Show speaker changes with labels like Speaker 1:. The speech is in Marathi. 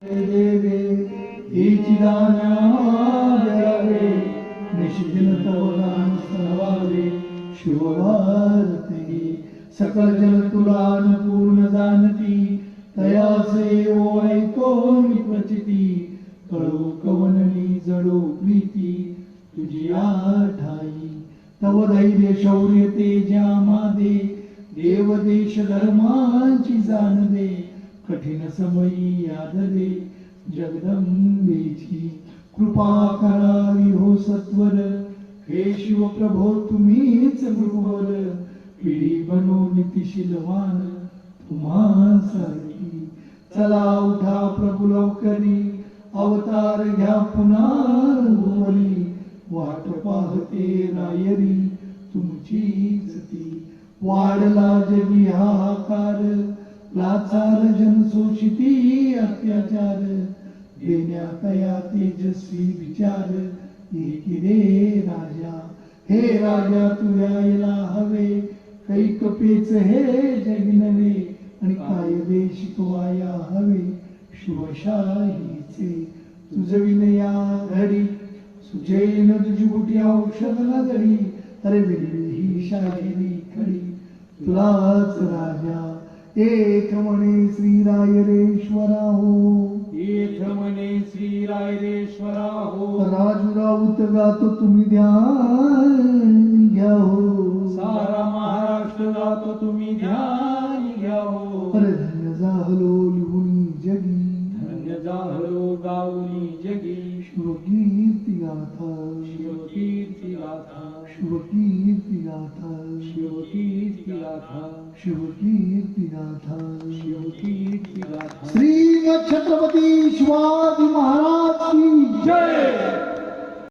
Speaker 1: देवे हीच दानावे निशिदिन तव गान स्तवावे शिवभारती सकल जन तुला पूर्ण जाणती तयासे ऐको निपचिती कळो कवननी जडो प्रीती तुझी आठाई तव धैर्य शौर्य तेजा मादे देव देश धर्मांची जाण दे कठीण समयी याद दे जगदंबेची कृपा करावी हो सत्वर हे शिव प्रभो तुम्हीच गुरुवर पिढी बनो नीतिशीलवान तुम्हासारखी चला उठा प्रभू लवकरी अवतार घ्या पुन्हा भुवरी वाट पाहते रायरी तुमचीच ती वाढला जगी हाहाकार लाचार जन शोषिती अत्याचार देण्यात या तेजस्वी विचार एकी राजा हे राजा तू यायला हवे कैकपेच हे जग नवे आणि कायदे शिकवाया हवे शिवशाहीचे तुझ विनया घडी सुजैन तुझी बुटी औषध नजरी अरे वेगळी ही शाहिरी खडी तुलाच राजा एक म्हणे श्रीरायरेश्वरा हो
Speaker 2: एक म्हणे श्रीरायरेश्वरा हो
Speaker 1: राजुराऊत गातो तुम्ही ध्यान घ्या हो
Speaker 2: सारा महाराष्ट्र गातो तुम्ही ध्यान घ्या हो
Speaker 1: अरे धन्य झालो लिहुनी जगी
Speaker 2: धन्य झालो गाऊनी जगी
Speaker 1: शिवकीर्ती गाथा
Speaker 2: शिवकीर्ती गाथा
Speaker 1: शिवकीर्ती गाथा
Speaker 2: शिवकीर्ती गाथा
Speaker 1: शिवकीर्ती गाथा
Speaker 2: शिवकीर्ती गाथा
Speaker 1: श्री छत्रपती शिवाजी महाराज